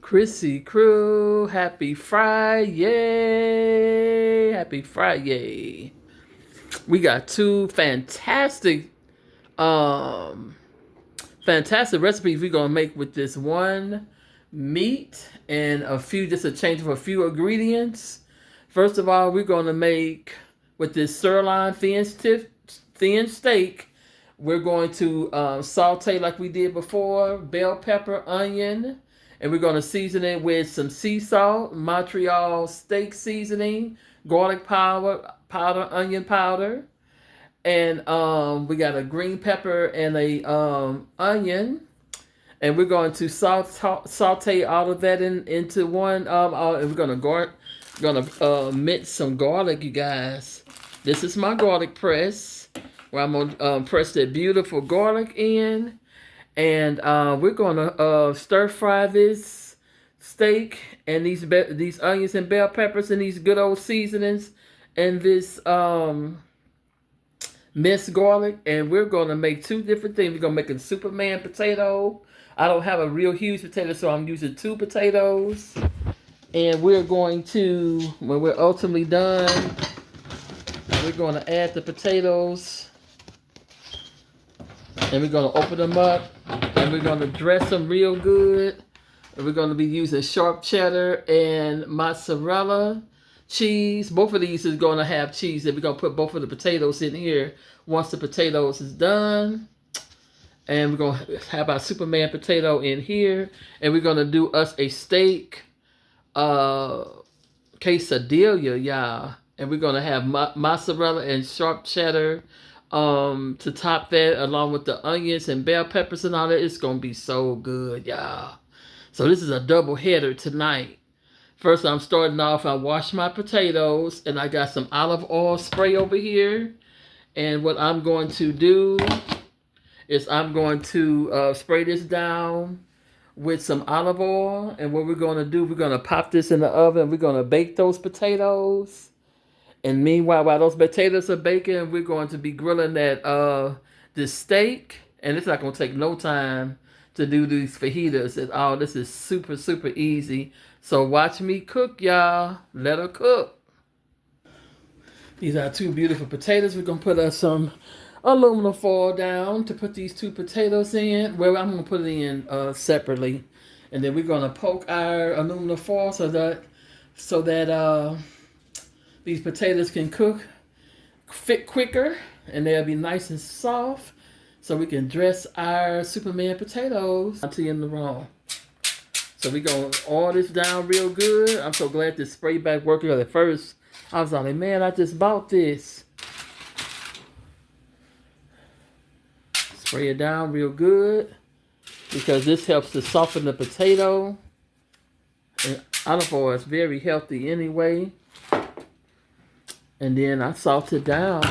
Chrissy crew, happy Friday. Happy Friday. We got two um fantastic recipes we're gonna make with this one meat and just a change of a few ingredients. First of all, we're gonna make with this sirloin thin steak. We're going to saute like we did before, bell pepper, onion, and we're going to season it with some sea salt, Montreal steak seasoning, garlic powder, onion powder, and we got a green pepper and a onion, and we're going to saute all of that into one. And we're gonna mix some garlic, you guys. This is my garlic press, where I'm gonna press that beautiful garlic in, and we're gonna stir fry this steak and these onions and bell peppers and these good old seasonings and this minced garlic, and we're gonna make two different things. We're gonna make a Superman potato. I don't have a real huge potato, so I'm using two potatoes. And we're going to, when we're ultimately done, we're going to add the potatoes. And we're going to open them up. And we're going to dress them real good. And we're going to be using sharp cheddar and mozzarella cheese. Both of these is going to have cheese. And we're going to put both of the potatoes in here once the potatoes is done. And we're going to have our Superman potato in here. And we're going to do us a steak quesadilla, y'all. And we're going to have mozzarella and sharp cheddar to top that, along with the onions and bell peppers and all that. It's going to be so good, y'all. So this is a double header tonight. First, I'm starting off, I washed my potatoes, and I got some olive oil spray over here. And what I'm going to do is I'm going to spray this down with some olive oil. And what we're going to do, we're going to pop this in the oven. We're going to bake those potatoes. And meanwhile, while those potatoes are baking, we're going to be grilling this steak. And it's not going to take no time to do these fajitas at all. This is super, super easy. So watch me cook, y'all. Let her cook. These are two beautiful potatoes. We're going to put some aluminum foil down to put these two potatoes in. Well, I'm going to put it in separately. And then we're going to poke our aluminum foil so that these potatoes can fit quicker, and they'll be nice and soft, so we can dress our Superman potatoes in the raw. So we're going to oil this down real good. I'm so glad this spray back worked. At first, I was like, man, I just bought this. Spray it down real good, because this helps to soften the potato. And olive oil is very healthy anyway. And then I salt it down.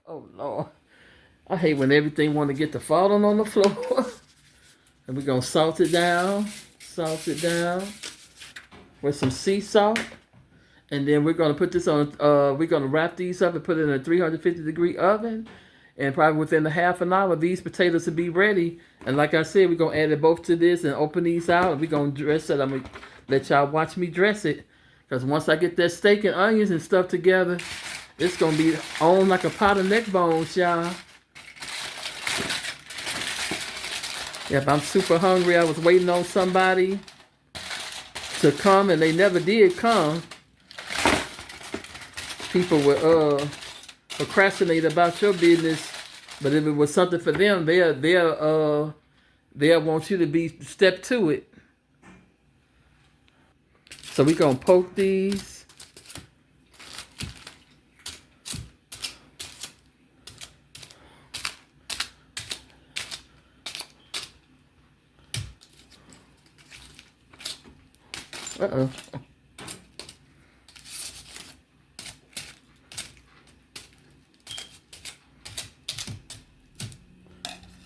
Oh, Lord. I hate when everything want to get to falling on the floor. And we're going to salt it down with some sea salt. And then we're going to put this on, we're going to wrap these up and put it in a 350-degree oven. And probably within a half an hour, these potatoes will be ready. And like I said, we're going to add it both to this and open these out. And we're going to dress it. I'm going to let y'all watch me dress it. Because once I get that steak and onions and stuff together, it's going to be on like a pot of neck bones, y'all. Yep, I'm super hungry. I was waiting on somebody to come, and they never did come. People would procrastinate about your business, but if it was something for them, they'll want you to step to it. So we're going to poke these. Uh-oh.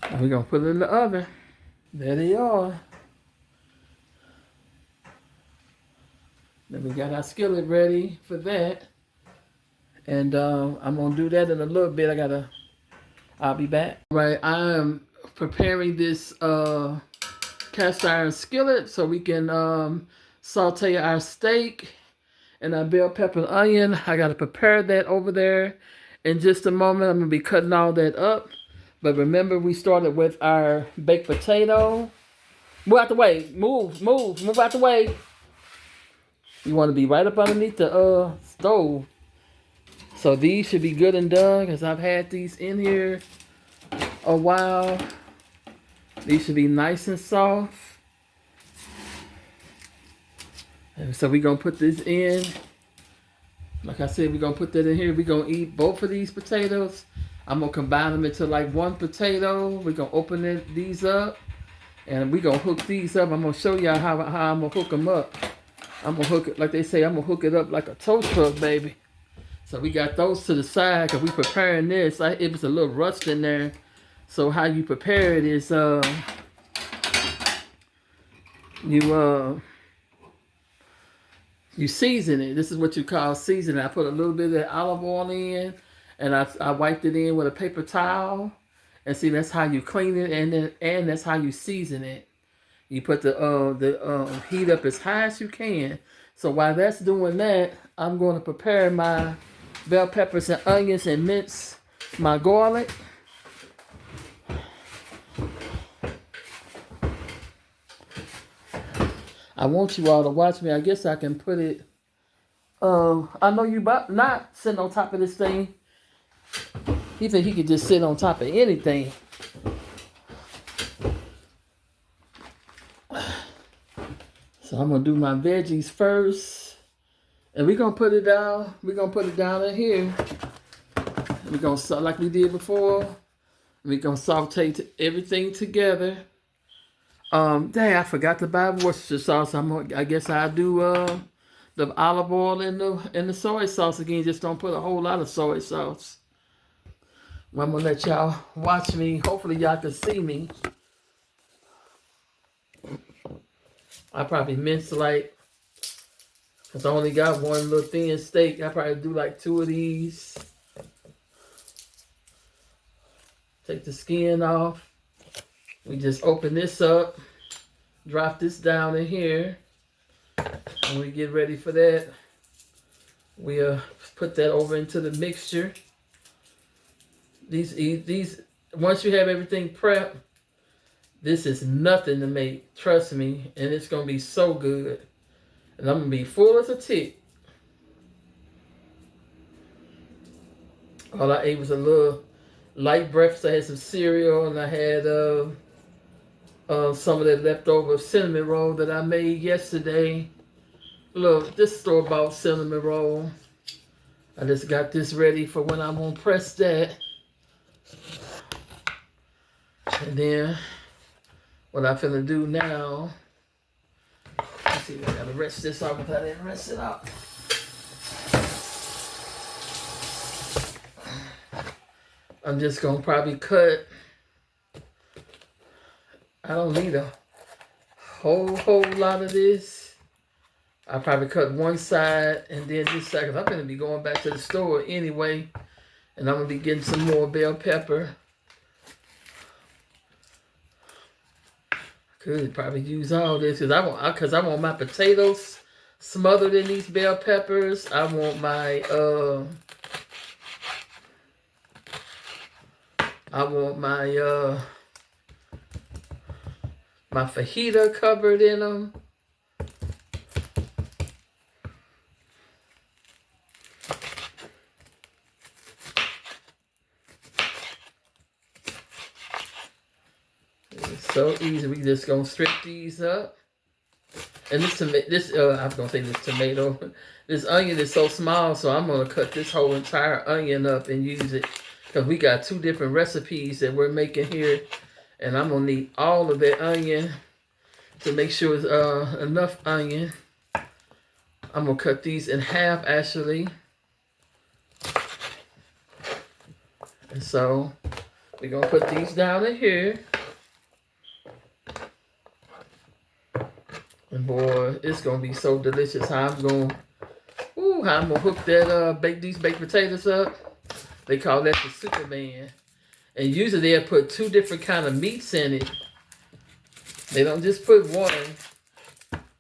And we're going to put it in the oven. There they are. Then we got our skillet ready for that. And I'm going to do that in a little bit. I'll be back. Right, I am preparing this cast iron skillet so we can saute our steak and our bell pepper and onion. I got to prepare that over there. In just a moment, I'm going to be cutting all that up. But remember, we started with our baked potato. Move out the way. Move out the way. You want to be right up underneath the stove. So these should be good and done because I've had these in here a while. These should be nice and soft. And so we're going to put this in. Like I said, we're going to put that in here. We're going to eat both of these potatoes. I'm going to combine them into like one potato. We're going to open these up. And we're going to hook these up. I'm going to show y'all how I'm going to hook them up. I'm going to hook it, like they say, I'm going to hook it up like a tow truck, baby. So we got those to the side because we're preparing this. It was a little rust in there. So how you prepare it is you season it. This is what you call seasoning. I put a little bit of olive oil in, and I wiped it in with a paper towel. And see, that's how you clean it, and that's how you season it. You put the heat up as high as you can. So while that's doing that, I'm going to prepare my bell peppers and onions and mince my garlic. I want you all to watch me. I guess I can put it. I know you not sitting on top of this thing. He think he could just sit on top of anything. So I'm gonna do my veggies first, and we're gonna put it down. We're gonna put it down in here. We're gonna, like we did before. We're gonna saute everything together. Dang, I forgot to buy Worcestershire sauce. I guess I'll do the olive oil and the soy sauce again. Just don't put a whole lot of soy sauce. Well, I'm gonna let y'all watch me. Hopefully y'all can see me. I probably mince like, cause I only got one little thin steak. I probably do like 2 of these. Take the skin off. We just open this up, drop this down in here, and we get ready for that. We put that over into the mixture. These once you have everything prepped, this is nothing to make. Trust me, and it's gonna be so good. And I'm gonna be full as a tick. All I ate was a little light breakfast. I had some cereal, and I had some of that leftover cinnamon roll that I made yesterday. Look, this store-bought cinnamon roll. I just got this ready for when I'm gonna press that. And then what I'm finna do now, let's see, I gotta rinse this off if I didn't rinse it out. I'm just gonna probably cut. I don't need a whole lot of this. I'll probably cut one side and then this side, because I'm gonna be going back to the store anyway, and I'm gonna be getting some more bell pepper. Could probably use all this because I want my potatoes smothered in these bell peppers. I want my my fajita covered in them. It's so easy. We just gonna strip these up. And this I was gonna say this tomato. This onion is so small, so I'm gonna cut this whole entire onion up and use it. Because we got 2 different recipes that we're making here. And I'm going to need all of that onion to make sure it's enough onion. I'm going to cut these in half, actually. And so, we're going to put these down in here. And boy, it's going to be so delicious. How I'm going to hook that, bake these baked potatoes up. They call that the Superman. And usually they'll put 2 different kind of meats in it. They don't just put one.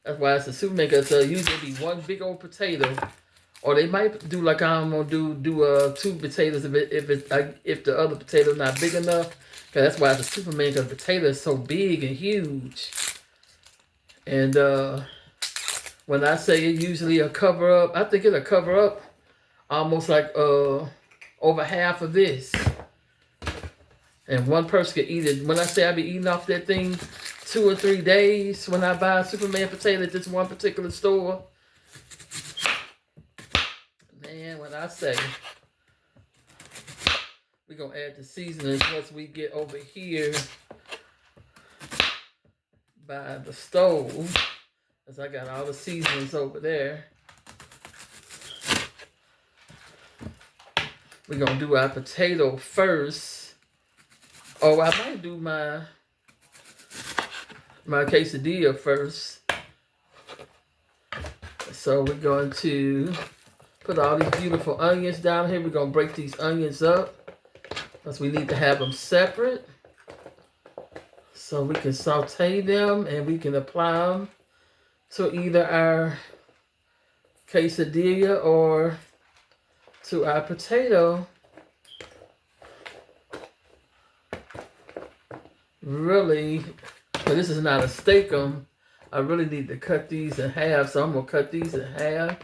That's why it's a soup maker. So usually be one big old potato, or they might do like I'm gonna do 2 potatoes if the other potato's not big enough. Cause that's why it's a Superman. Cause the potato is so big and huge. And when I say it usually a cover up, I think it'll cover up almost like over half of this. And one person can eat it. When I say I be eating off that thing 2 or 3 days when I buy a Superman potato at this one particular store. Man, when I say we're going to add the seasonings once we get over here by the stove. Because I got all the seasonings over there. We're going to do our potato first. Oh, I might do my quesadilla first. So we're going to put all these beautiful onions down here. We're going to break these onions up because we need to have them separate. So we can saute them and we can apply them to either our quesadilla or to our potato. Really, but this is not a steak-em. I really need to cut these in half, so I'm gonna cut these in half,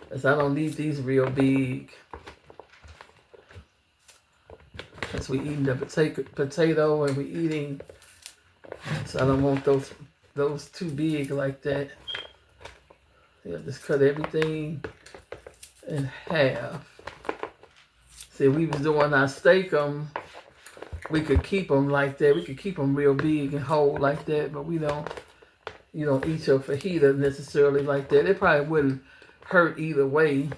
because I don't need these real big. Because we eating the potato and we eating, so I don't want those too big like that. Yeah, just cut everything in half. See, we was doing our steak-em. We could keep them like that. We could keep them real big and whole like that, but we don't. You don't eat your fajita necessarily like that. It probably wouldn't hurt either way,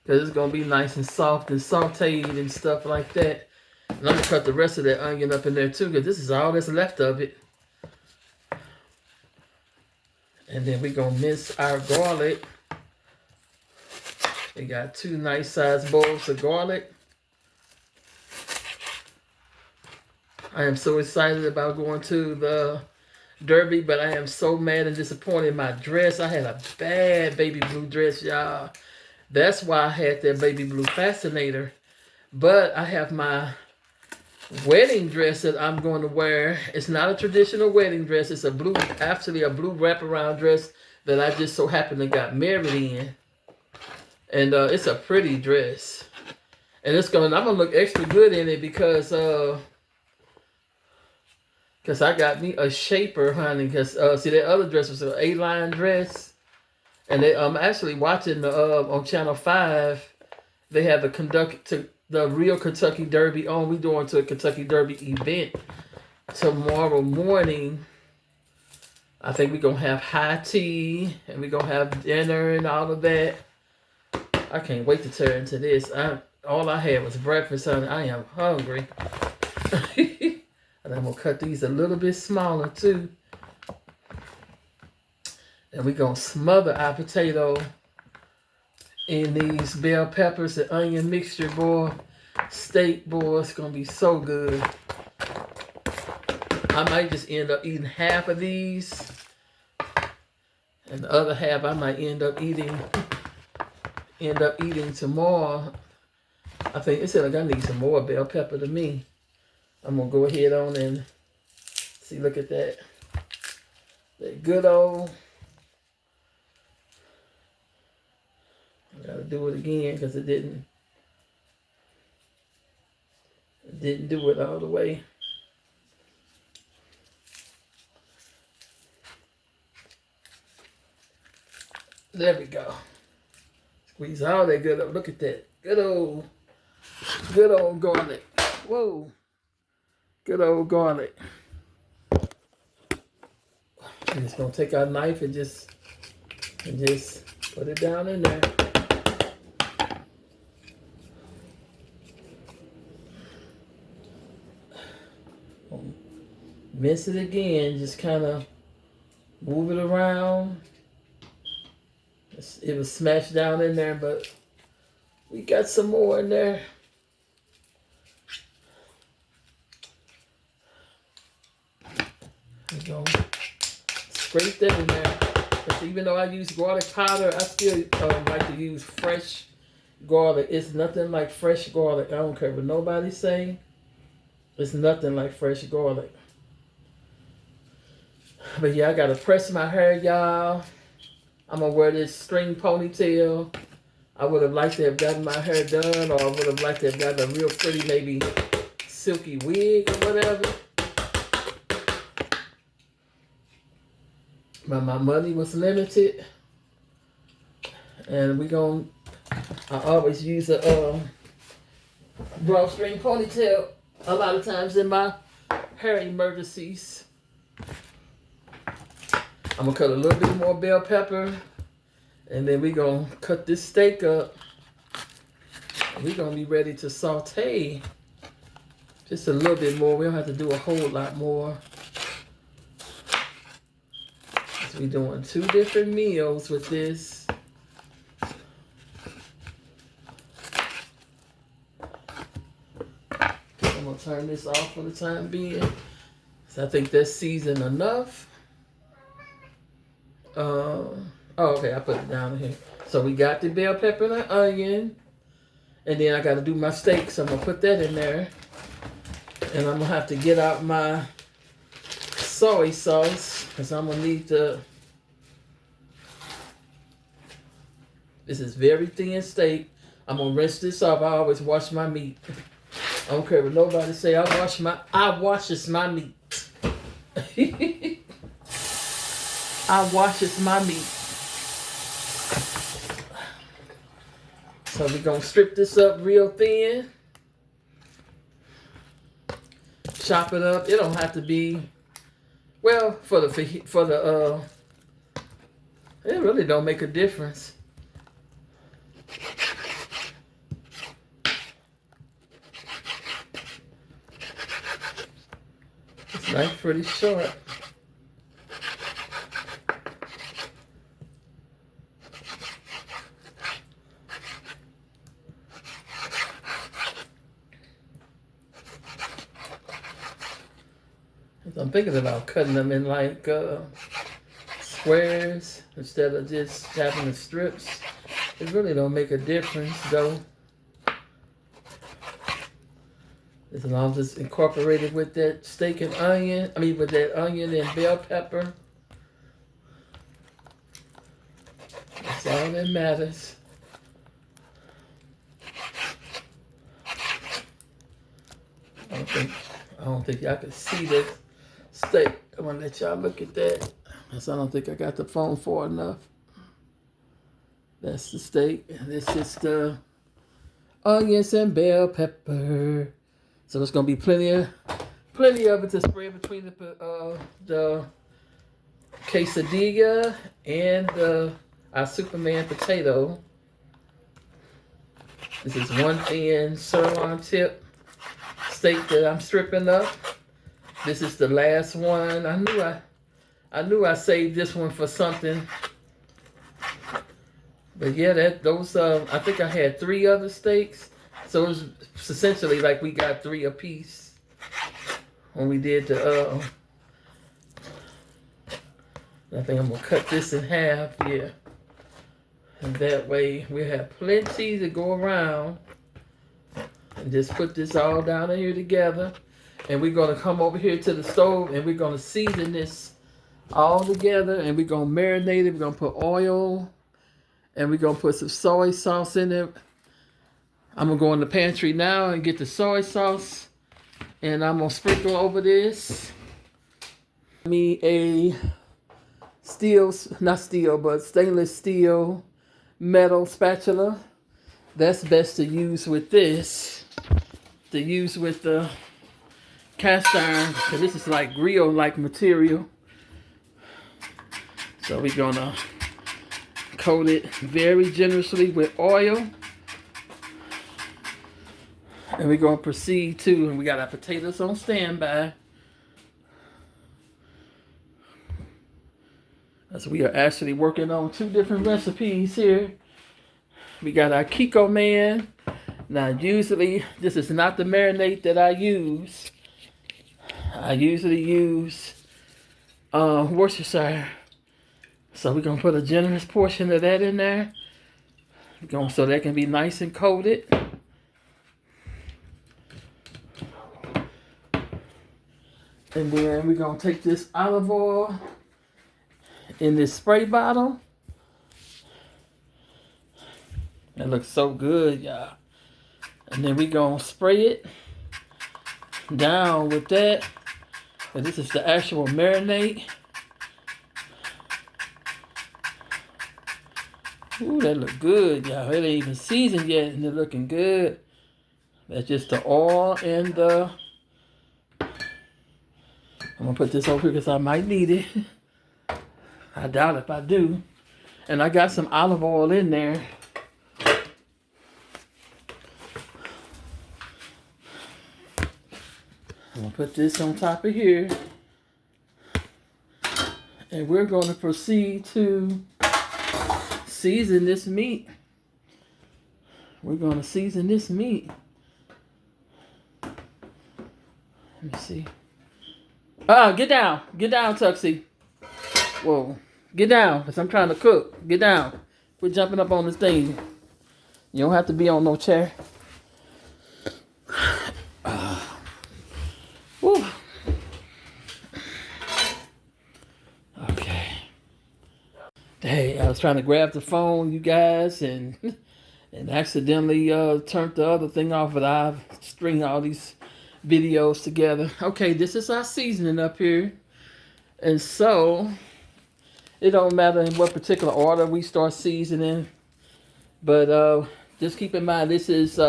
because it's gonna be nice and soft and sauteed and stuff like that. And I'm gonna cut the rest of that onion up in there too, because this is all that's left of it. And then we're gonna mince our garlic. We got 2 nice sized bowls of garlic. I am so excited about going to the Derby, but I am so mad and disappointed in my dress. I had a bad baby blue dress, y'all. That's why I had that baby blue fascinator. But I have my wedding dress that I'm going to wear. It's not a traditional wedding dress. It's a blue, actually a blue wraparound dress that I just so happened to got married in. And it's a pretty dress. And I'm gonna look extra good in it because I got me a shaper, honey. Because see, that other dress was an A-line dress, and I'm actually watching the on Channel 5. They have the real Kentucky Derby on. We going to a Kentucky Derby event tomorrow morning. I think we're gonna have high tea and we're gonna have dinner and all of that. I can't wait to turn into this. All I had was breakfast, honey. I am hungry. And I'm going to cut these a little bit smaller, too. And we're going to smother our potato in these bell peppers and onion mixture, boy. Steak, boy. It's going to be so good. I might just end up eating half of these. And the other half I might end up eating tomorrow. I think it said like I need some more bell pepper to me. I'm going to go ahead on and see, look at that. That good old. I got to do it again because it didn't do it all the way. There we go. Squeeze all that good up. Look at that. Good old garlic. Whoa. Good old garlic. I'm just gonna take our knife and just put it down in there. Mince it again. Just kind of move it around. It was smashed down in there, but we got some more in there. We're going to scrape that in there. Because even though I use garlic powder, I still like to use fresh garlic. It's nothing like fresh garlic. I don't care what nobody say. It's nothing like fresh garlic. But yeah, I got to press my hair, y'all. I'm going to wear this string ponytail. I would have liked to have gotten my hair done, or I would have liked to have gotten a real pretty, maybe silky wig or whatever. But my money was limited. And I always use a drawstring ponytail a lot of times in my hair emergencies. I'm going to cut a little bit more bell pepper. And then we're going to cut this steak up. We're going to be ready to saute just a little bit more. We don't have to do a whole lot more. We're doing 2 different meals with this. I'm going to turn this off for the time being. So I think that's seasoned enough. Oh, okay, I put it down here. So we got the bell pepper and the onion. And then I got to do my steak, so I'm going to put that in there. And I'm going to have to get out my soy sauce, because I'm going to need this is very thin steak. I'm going to rinse this off. I always wash my meat. I don't care what nobody say. I washes my meat. I washes my meat. So we're going to strip this up real thin. Chop it up. It don't have to be, well, it really don't make a difference. It's nice, pretty short. I'm thinking about cutting them in like squares instead of just having the strips. It really don't make a difference though. As long as it's incorporated with that steak and onion, with that onion and bell pepper. That's all that matters. I don't think y'all can see this steak. I want to let y'all look at that. Because I don't think I got the phone far enough. That's the steak. And this is the onions and bell pepper. So there's going to be plenty of it to spread between the quesadilla and our Superman potato. This is one thin sirloin tip steak that I'm stripping up. This is the last one. I knew I saved this one for something. But yeah, I think I had 3 other steaks. So it was essentially like we got 3 apiece when we did the I think I'm gonna cut this in half, yeah. And that way we have plenty to go around. And just put this all down in here together. And we're going to come over here to the stove and we're going to season this all together. And we're going to marinate it. We're going to put oil. And we're going to put some soy sauce in it. I'm going to go in the pantry now and get the soy sauce. And I'm going to sprinkle over this. Me a stainless steel metal spatula. That's best to use with this. To use with the cast iron, because this is like grill-like material. So we're gonna coat it very generously with oil. And we're gonna proceed to, and we got our potatoes on standby. As we are actually working on 2 different recipes here. We got our Kiko Man. Now usually, this is not the marinade that I use. I usually use Worcestershire. So we're gonna put a generous portion of that in there. So that can be nice and coated. And then we're gonna take this olive oil in this spray bottle. That looks so good, y'all. And then we're gonna spray it down with that. And this is the actual marinade. Ooh, that look good, y'all. It ain't even seasoned yet, and it's looking good. That's just the oil and the... I'm gonna put this over here because I might need it. I doubt if I do. And I got some olive oil in there. I'm gonna put this on top of here. And we're gonna proceed to season this meat. We're gonna season this meat. Let me see. Get down. Get down, Tuxie. Whoa. Get down, because I'm trying to cook. Get down. Quit jumping up on this thing. You don't have to be on no chair. Woo. Okay. Hey, I was trying to grab the phone, you guys, and accidentally turned the other thing off, but I've stringed all these videos together. Okay, this is our seasoning up here. And so, it don't matter in what particular order we start seasoning. But just keep in mind, this is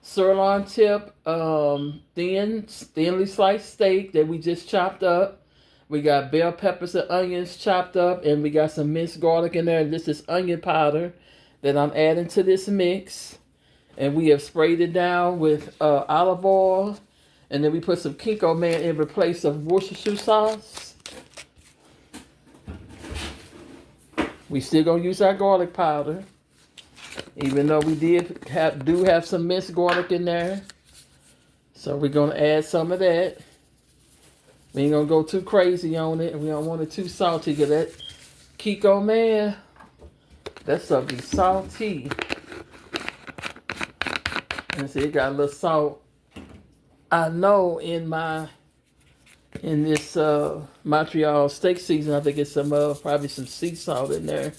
sirloin tip, thinly sliced steak that we just chopped up. We got bell peppers and onions chopped up, and we got some minced garlic in there. This is onion powder that I'm adding to this mix. And we have sprayed it down with olive oil. And then we put some Kinko Man in place of Worcestershire sauce. We still gonna use our garlic powder, even though we do have some minced garlic in there. So we're gonna add some of that. We ain't gonna go too crazy on it, and we don't want it too salty. Cause that Kinko Man, that stuff be salty. And see, it got a little salt. I know in this Montreal steak season, I think it's some probably some sea salt in there.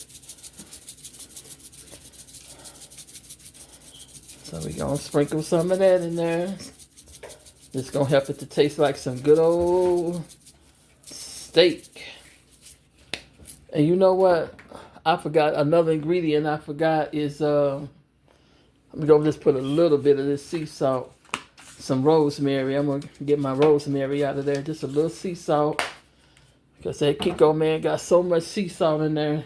So we're gonna sprinkle some of that in there. It's gonna help it to taste like some good old steak. And you know what? I forgot another ingredient. I forgot is I'm gonna just put a little bit of this sea salt. Some rosemary. I'm gonna get my rosemary out of there. Just a little sea salt. Because that Kinko Man got so much sea salt in there.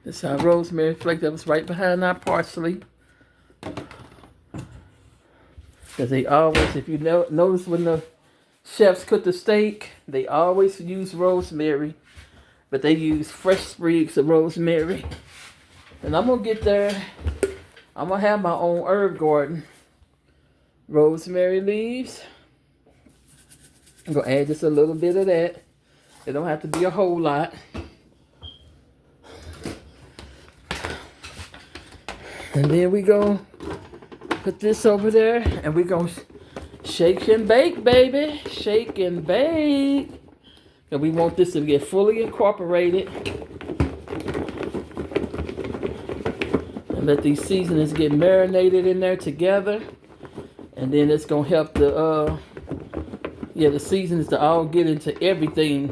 This is our rosemary flake that was right behind our parsley. Because they always, if you notice when the chefs cook the steak, they always use rosemary. But they use fresh sprigs of rosemary. And I'm gonna get there. I'm gonna have my own herb garden. Rosemary leaves. I'm gonna add just a little bit of that. It don't have to be a whole lot. And then we gonna put this over there, and we gonna shake and bake, baby. Shake and bake. And we want this to get fully incorporated. And let these seasonings get marinated in there together. And then it's gonna help the seasonings to all get into everything.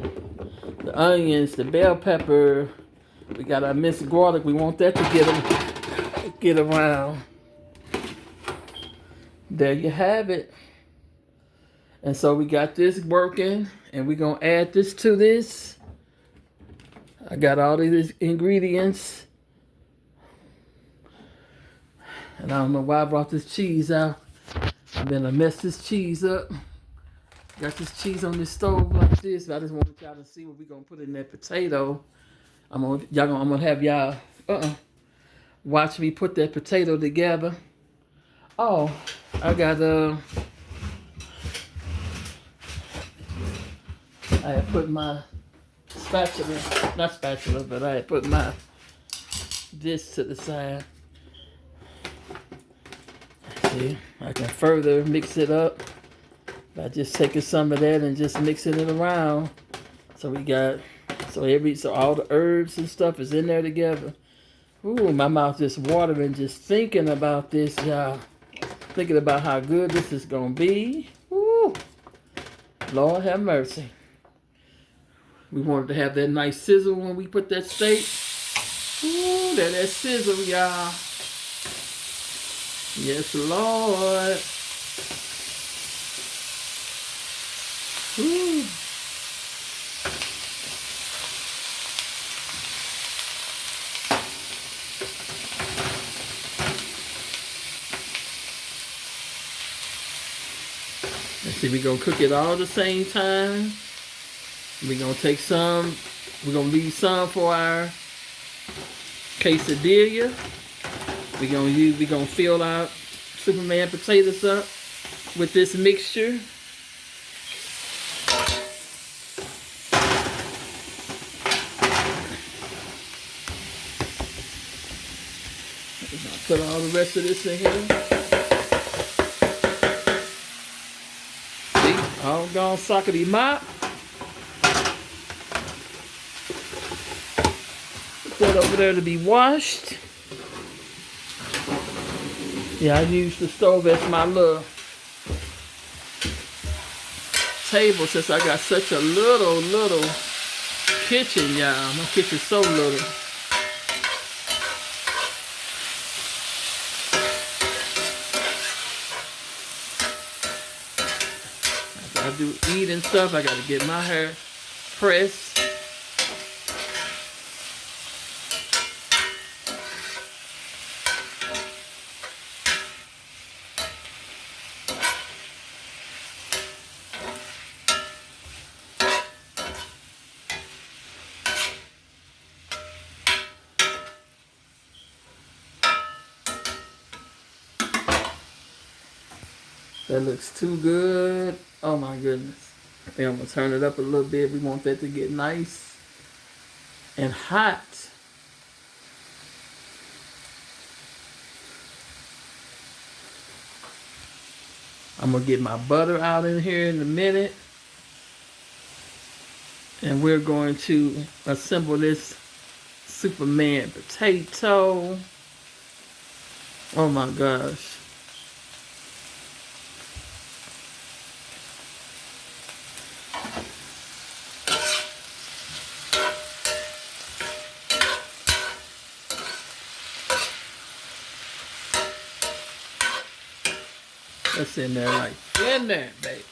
The onions, the bell pepper. We got our minced garlic. We want that to get around. There you have it. And so we got this working, and we're gonna add this to this. I got all these ingredients. And I don't know why I brought this cheese out. I'm gonna mess this cheese up. Got this cheese on this stove like this, but I just wanted y'all to see what we're gonna put in that potato. I'm gonna have y'all watch me put that potato together. Oh, I I had put my spatula, not spatula, but I had put my dish to the side. See, I can further mix it up by just taking some of that and just mixing it around. So we got, so all the herbs and stuff is in there together. Ooh, my mouth just watering just thinking about this, y'all. Thinking about how good this is gonna be. Ooh, Lord have mercy. We wanted to have that nice sizzle when we put that steak. Ooh, that sizzle, y'all. Yes, Lord. Ooh. Let's see, we're going to cook it all at the same time. We're going to take some, we're going to leave some for our quesadilla. We're going to fill our Superman potatoes up with this mixture. Put all the rest of this in here. See, all gone sockety mop. Put that over there to be washed. Yeah, I use the stove as my little table since I got such a little kitchen, y'all. My kitchen's so little. I do eat and stuff. I gotta get my hair pressed. That looks too good. Oh my goodness. I think I'm gonna turn it up a little bit. We want that to get nice and hot. I'm gonna get my butter out in here in a minute. And we're going to assemble this Superman potato. Oh my gosh. That's in there like in there, baby.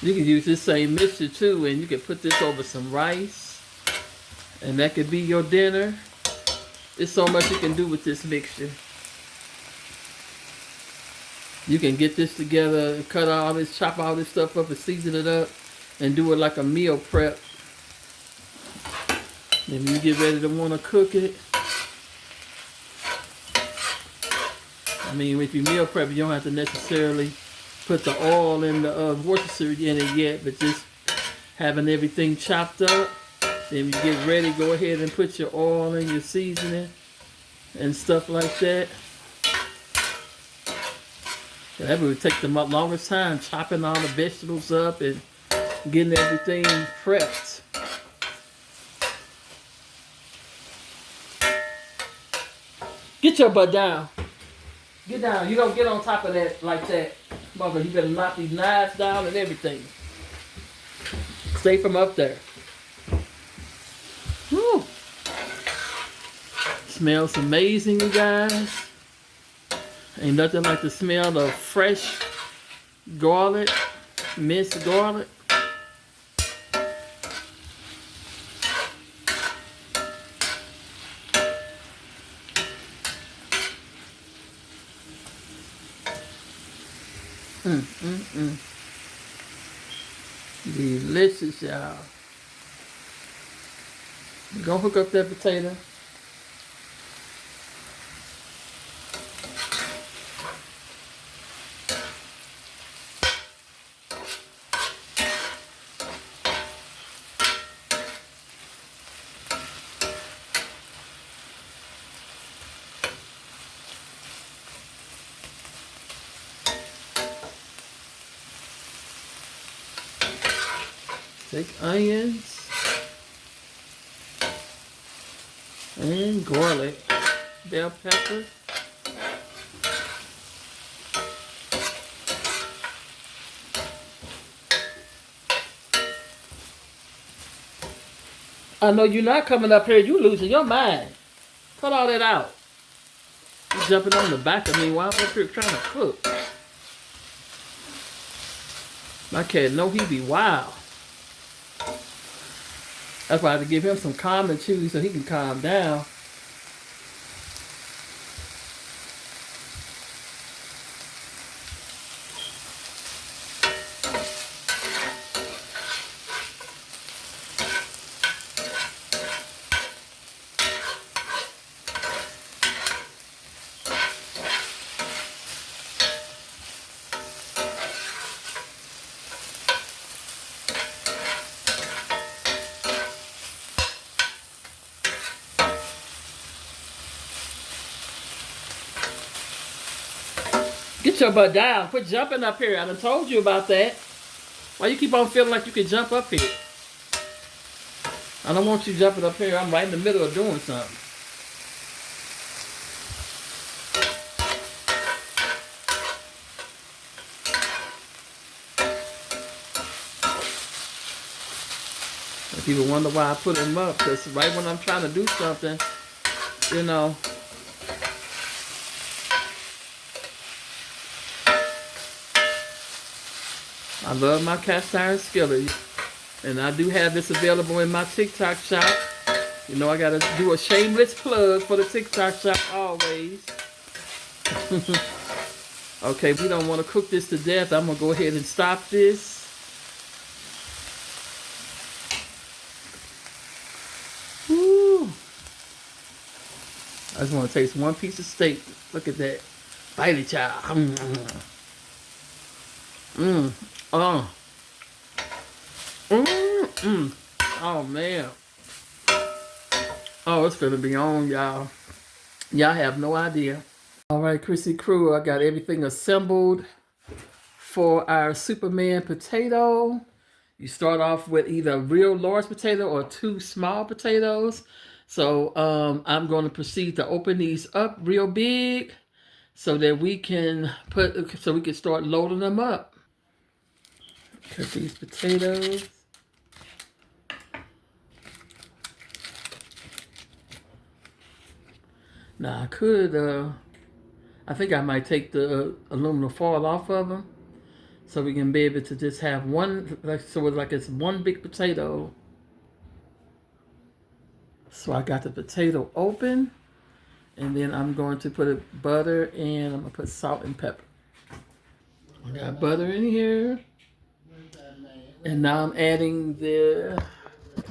You can use this same mixture too, and you can put this over some rice, and that could be your dinner. There's so much you can do with this mixture. You can get this together, cut all this, chop all this stuff up and season it up, and do it like a meal prep. Then when you get ready to want to cook it, I mean, if you meal prep, you don't have to necessarily put the oil in the Worcestershire in it yet, but just having everything chopped up. Then when you get ready, go ahead and put your oil and your seasoning and stuff like that. That would take the longest time, chopping all the vegetables up and getting everything prepped. Get your butt down. Get down. You don't get on top of that like that. Mother, you better knock these knives down and everything. Stay from up there. Whew. Smells amazing, you guys. Ain't nothing like the smell of fresh garlic, minced garlic. Delicious, y'all. Go hook up that potato. Take onions and garlic, bell pepper. I know you're not coming up here. You losing your mind. Cut all that out. You jumping on the back of me while I'm up here trying to cook. My cat know he be wild. That's why I had to give him some calm and chewy so he can calm down. Get your butt down. Quit jumping up here. I done told you about that. Why you keep on feeling like you can jump up here? I don't want you jumping up here. I'm right in the middle of doing something. And people wonder why I put him up, because right when I'm trying to do something, you know. I love my cast iron skillet, and I do have this available in my TikTok shop. You know I gotta do a shameless plug for the TikTok shop always. Okay, we don't want to cook this to death. I'm gonna go ahead and stop this. Woo. I just want to taste one piece of steak. Look at that. Bite it, child. Oh. Oh, man. Oh, it's gonna be on, y'all. Y'all have no idea. All right, Chrissy Crew, I got everything assembled for our Superman potato. You start off with either a real large potato or 2 small potatoes. So I'm going to proceed to open these up real big so that we can start loading them up. Cut these potatoes. Now I could, I think I might take the aluminum foil off of them so we can be able to just have one, like it's one big potato. So I got the potato open, and then I'm going to put butter, and I'm going to put salt and pepper. I got butter in here. And now I'm adding the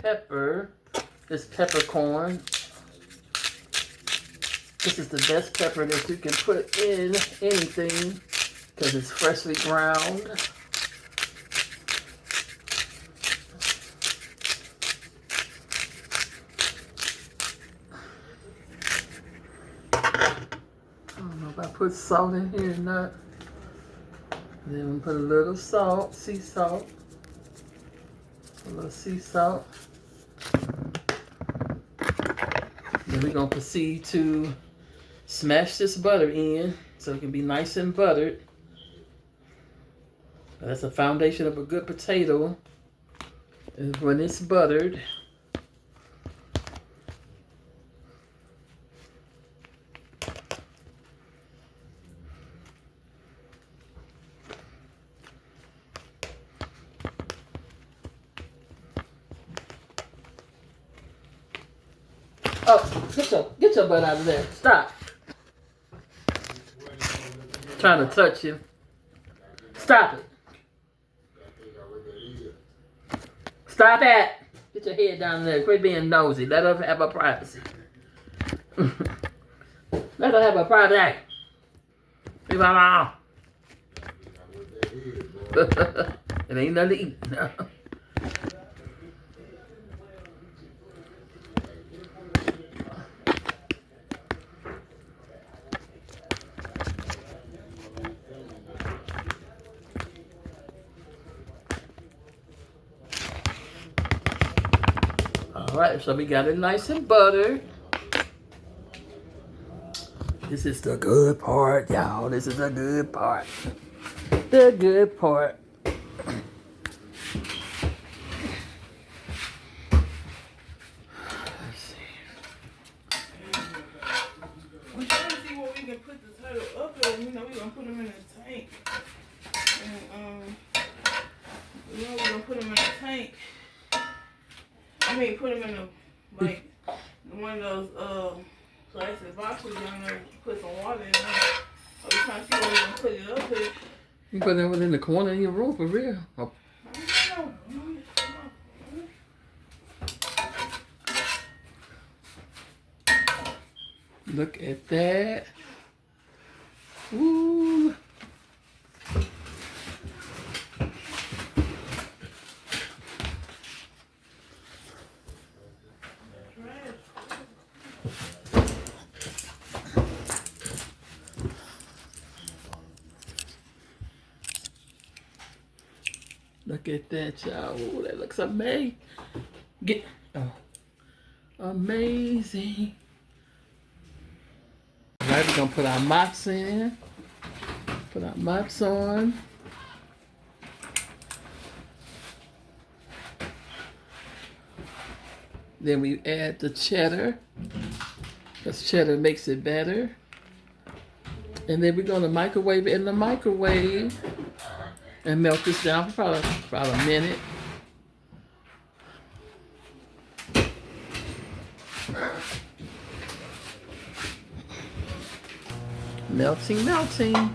pepper, this peppercorn. This is the best pepper that you can put in anything because it's freshly ground. I don't know if I put salt in here or not. Then we put a little salt, sea salt. A little sea salt. Then we're going to proceed to smash this butter in so it can be nice and buttered. That's the foundation of a good potato, is when it's buttered. Oh, get your butt out of there. Stop. Trying to touch you. Stop it. Stop that. Get your head down there. Quit being nosy. Let her have her privacy. Let her have her privacy. Leave her alone. It ain't nothing to eat. No. Alright, so we got it nice and buttered. This is the good part, y'all. This is the good part. The good part. Let's see. We're trying to see what we can put the turtle up there. You know, we're going to put them in a tank. And, you know, we're going to put them in a tank. I mean, put them in a, like, one of those, plastic boxes down there, put some water in there. We're trying to see where we're going to put it up there. You put that one in the corner of your room for real. Oh. I don't know. Look at that. Ooh. Look at that, y'all. Ooh, that looks amazing. Amazing. All right, we're gonna put our mops in. Put our mops on. Then we add the cheddar, because cheddar makes it better. And then we're gonna microwave it in the microwave and melt this down for about a minute. Melting. Then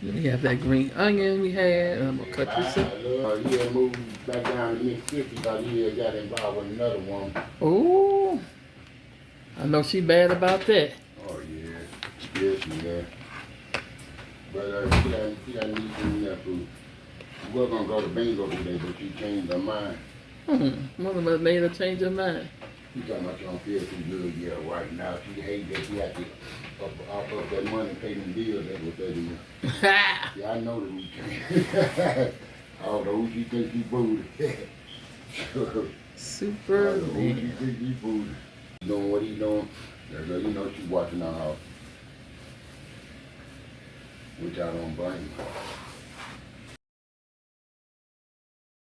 we have that green onion we had. I'm gonna cut this up. He had moved back down to Mississippi because he had got involved with another woman. Oh, I know she bad about that. Oh yeah, yes, yeah. But she got need some that food. We were gonna go to bingo today, but she changed her mind. One of us made her change her mind. She talking about she don't feel too good yet right now. She hate that she had to up that money and pay them bills. That's what that is. Yeah, I know the routine. I don't know who she thinks she fooled. Super. I don't know who she thinks she fooled. You know what he doing? You know she's watching our house. Which I don't blame her.